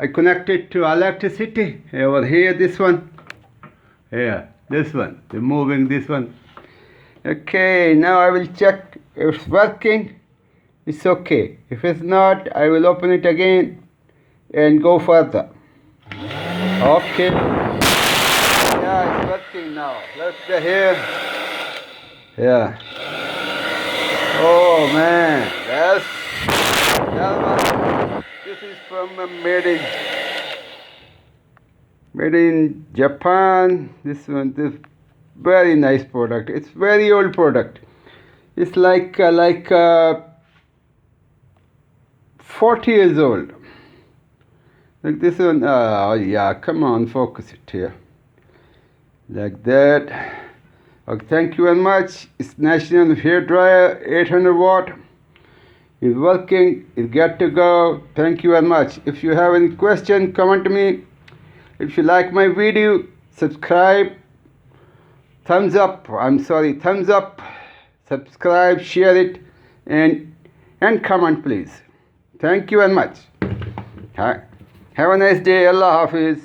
I connect it to electricity over here, this one. Here, this one, removing this one. Okay, now I will check if it's working. It's okay. If it's not, I will open it again and go further. Okay. Yeah, it's working now. Let's go here. Yeah. Oh man, that one. This is from made in Japan. This one, this very nice product. It's very old product. It's like 40 years old. Like this one. Oh yeah, come on, focus it here. Like that. Okay, thank you very much. It's National Hair Dryer, 800 watt. It's working. It's got to go. Thank you very much. If you have any question, comment to me. If you like my video, subscribe. Thumbs up. Thumbs up. Subscribe, share it, and comment please. Thank you very much. Have a nice day. Allah Hafiz.